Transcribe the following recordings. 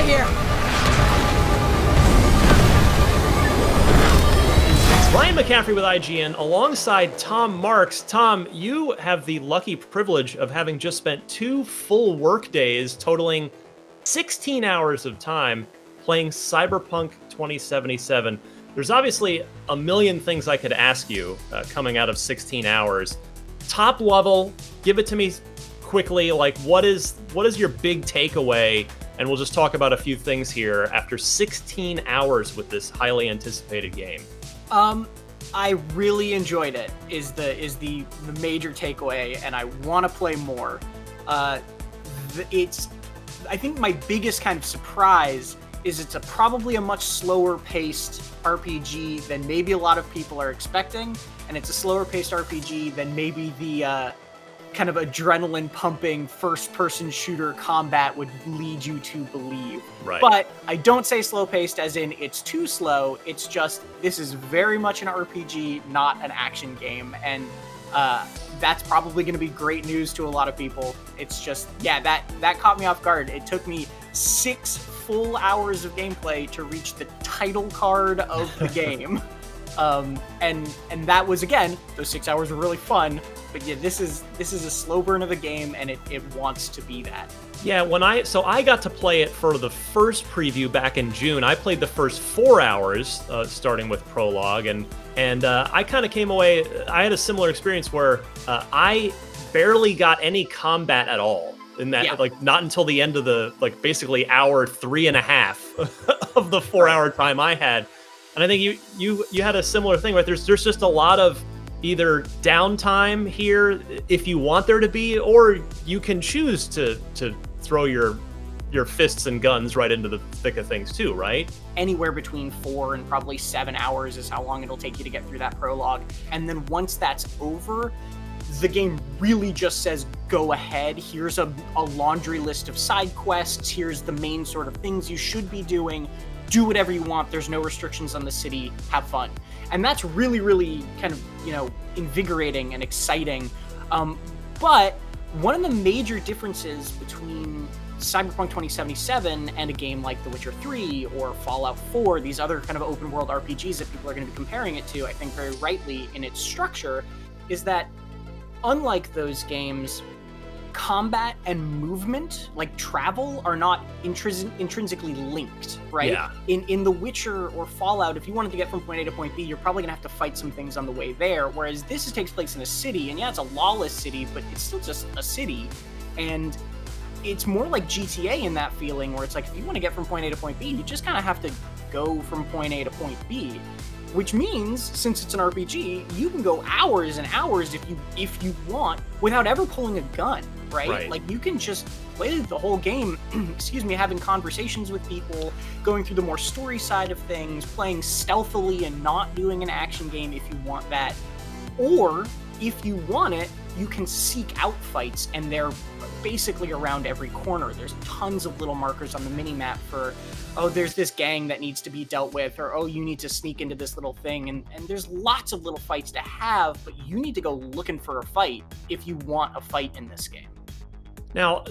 here. Ryan McCaffrey with IGN alongside Tom Marks. Tom, you have the lucky privilege of having just spent 2 full work days totaling 16 hours of time playing Cyberpunk 2077. There's obviously a million things I could ask you coming out of 16 hours. Top level, give it to me quickly. Like, what is your big takeaway? And we'll just talk about a few things here after 16 hours with this highly anticipated game. I really enjoyed it. Is the major takeaway, and I want to play more. I think my biggest kind of surprise is it's probably a much slower paced RPG than maybe a lot of people are expecting, and it's a slower paced RPG than maybe the kind of adrenaline pumping first person shooter combat would lead you to believe. Right. But I don't say slow paced as in it's too slow. It's just, this is very much an RPG, not an action game. And that's probably going to be great news to a lot of people. It's just, yeah, that caught me off guard. It took me 6 full hours of gameplay to reach the title card of the game. And that was, again, those 6 hours were really fun. But yeah, this is a slow burn of a game, and it wants to be that. Yeah, I got to play it for the first preview back in June. I played the first 4 hours, starting with prologue, and I kind of came away. I had a similar experience where I barely got any combat at all in that, Yeah. like not until the end of the basically hour 3.5 of the 4-hour time I had. And I think you had a similar thing, right? There's just a lot of either downtime here if you want there to be, or you can choose to throw your fists and guns right into the thick of things too, right? Anywhere between 4 and probably 7 hours is how long it'll take you to get through that prologue. And then once that's over, the game really just says, go ahead. Here's a laundry list of side quests. Here's the main sort of things you should be doing. Do whatever you want. There's no restrictions on the city. Have fun. And that's really, really kind of, invigorating and exciting. But one of the major differences between Cyberpunk 2077 and a game like The Witcher 3 or Fallout 4, these other kind of open world RPGs that people are going to be comparing it to, I think very rightly in its structure, is that unlike those games, combat and movement, like travel, are not intrinsically linked, right? Yeah. In The Witcher or Fallout, if you wanted to get from point A to point B, you're probably gonna have to fight some things on the way there, whereas this takes place in a city, and yeah, it's a lawless city, but it's still just a city, and it's more like GTA in that feeling, where it's like, if you want to get from point A to point B, you just kind of have to go from point A to point B. Which means, since it's an RPG, you can go hours and hours if you want without ever pulling a gun, right? Like, you can just play the whole game, excuse me, having conversations with people, going through the more story side of things, playing stealthily and not doing an action game if you want that. Or, if you want it, you can seek out fights, and they're basically around every corner. There's tons of little markers on the mini-map for, oh, there's this gang that needs to be dealt with, or, oh, you need to sneak into this little thing, and there's lots of little fights to have, but you need to go looking for a fight if you want a fight in this game. Now,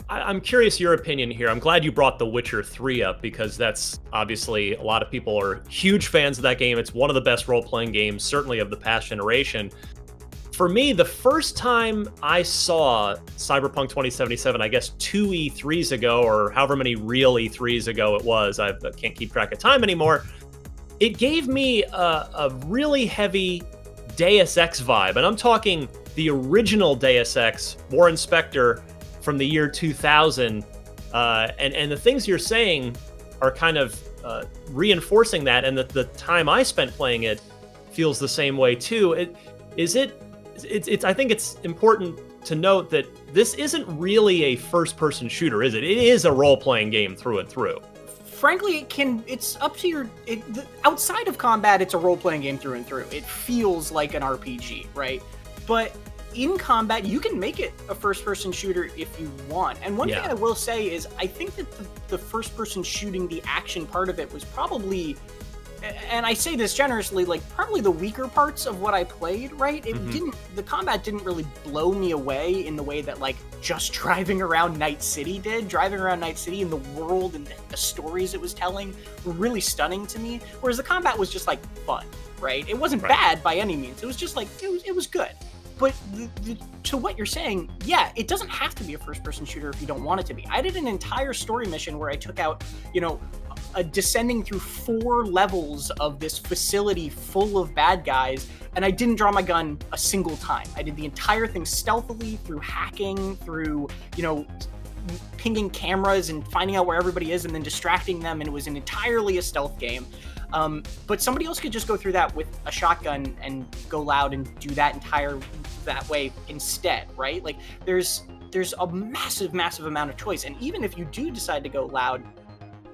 I'm curious your opinion here. I'm glad you brought The Witcher 3 up, because that's obviously, a lot of people are huge fans of that game. It's one of the best role-playing games, certainly of the past generation. For me, the first time I saw Cyberpunk 2077, I guess 2 E3s ago, or however many real E3s ago it was, I can't keep track of time anymore, it gave me a really heavy Deus Ex vibe. And I'm talking the original Deus Ex, Warren Spector, from the year 2000. And the things you're saying are kind of reinforcing that, and the time I spent playing it feels the same way too. I think it's important to note that this isn't really a first-person shooter, is it? It is a role-playing game through and through. Frankly, it's up to outside of combat, it's a role-playing game through and through. It feels like an RPG, right? But in combat, you can make it a first-person shooter if you want. And one thing I will say is, I think that the first-person shooting, the action part of it, was probably, and I say this generously, like, probably the weaker parts of what I played, right? The combat didn't really blow me away in the way that, like, just driving around Night City did. Driving around Night City and the world and the stories it was telling were really stunning to me, whereas the combat was just like fun, right? It wasn't bad by any means. It was just like, it was good. But to what you're saying, yeah, it doesn't have to be a first-person shooter if you don't want it to be. I did an entire story mission where I took out, you know, descending through 4 levels of this facility full of bad guys, and I didn't draw my gun a single time. I did the entire thing stealthily, through hacking, through, you know, pinging cameras and finding out where everybody is and then distracting them, and it was entirely a stealth game. But somebody else could just go through that with a shotgun and go loud and do that way instead, right? Like, there's a massive amount of choice, and even if you do decide to go loud,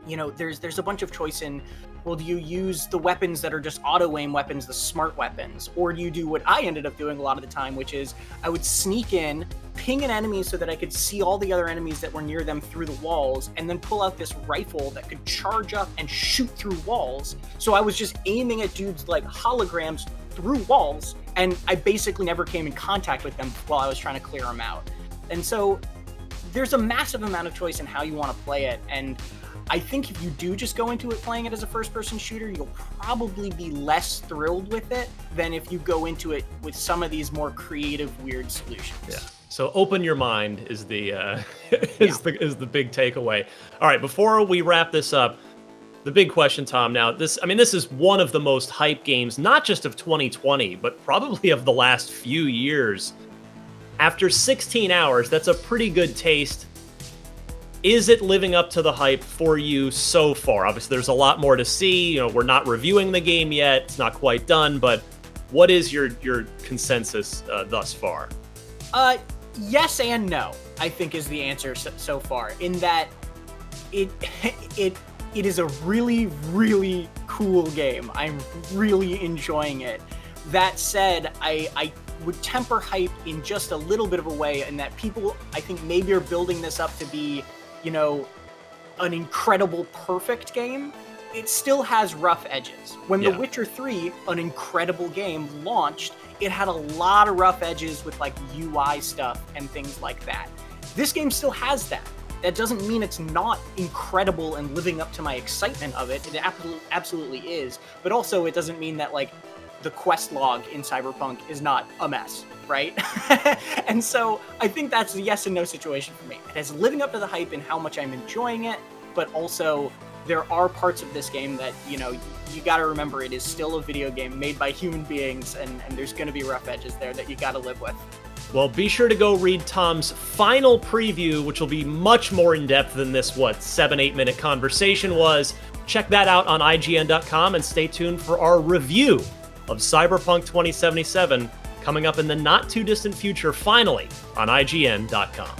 you know, there's a bunch of choice in, well, do you use the weapons that are just auto-aim weapons, the smart weapons, or do you do what I ended up doing a lot of the time, which is I would sneak in, ping an enemy so that I could see all the other enemies that were near them through the walls, and then pull out this rifle that could charge up and shoot through walls. So I was just aiming at dudes like holograms through walls, and I basically never came in contact with them while I was trying to clear them out. And so there's a massive amount of choice in how you want to play it, and I think if you do just go into it playing it as a first-person shooter, you'll probably be less thrilled with it than if you go into it with some of these more creative, weird solutions. Yeah. So open your mind is the the big takeaway. All right, before we wrap this up, the big question, Tom. Now, this is one of the most hyped games, not just of 2020, but probably of the last few years. After 16 hours, that's a pretty good taste. Is it living up to the hype for you so far? Obviously, there's a lot more to see. You know, we're not reviewing the game yet. It's not quite done, but what is your consensus thus far? Yes and no, I think, is the answer so far, in that it is a really, really cool game. I'm really enjoying it. That said, I would temper hype in just a little bit of a way, in that people, I think, maybe are building this up to be, you know, an incredible, perfect game. It still has rough edges. When The Witcher 3, an incredible game, launched, it had a lot of rough edges with like UI stuff and things like that. This game still has that. That doesn't mean it's not incredible and living up to my excitement of it. It absolutely is. But also, it doesn't mean that like the quest log in Cyberpunk is not a mess, right? And so I think that's a yes and no situation for me. It is living up to the hype in how much I'm enjoying it, but also there are parts of this game that, you know, you got to remember it is still a video game made by human beings, and there's going to be rough edges there that you got to live with. Well, be sure to go read Tom's final preview, which will be much more in-depth than this, 7-8 minute conversation was. Check that out on IGN.com, and stay tuned for our review of Cyberpunk 2077 coming up in the not-too-distant future, finally, on IGN.com.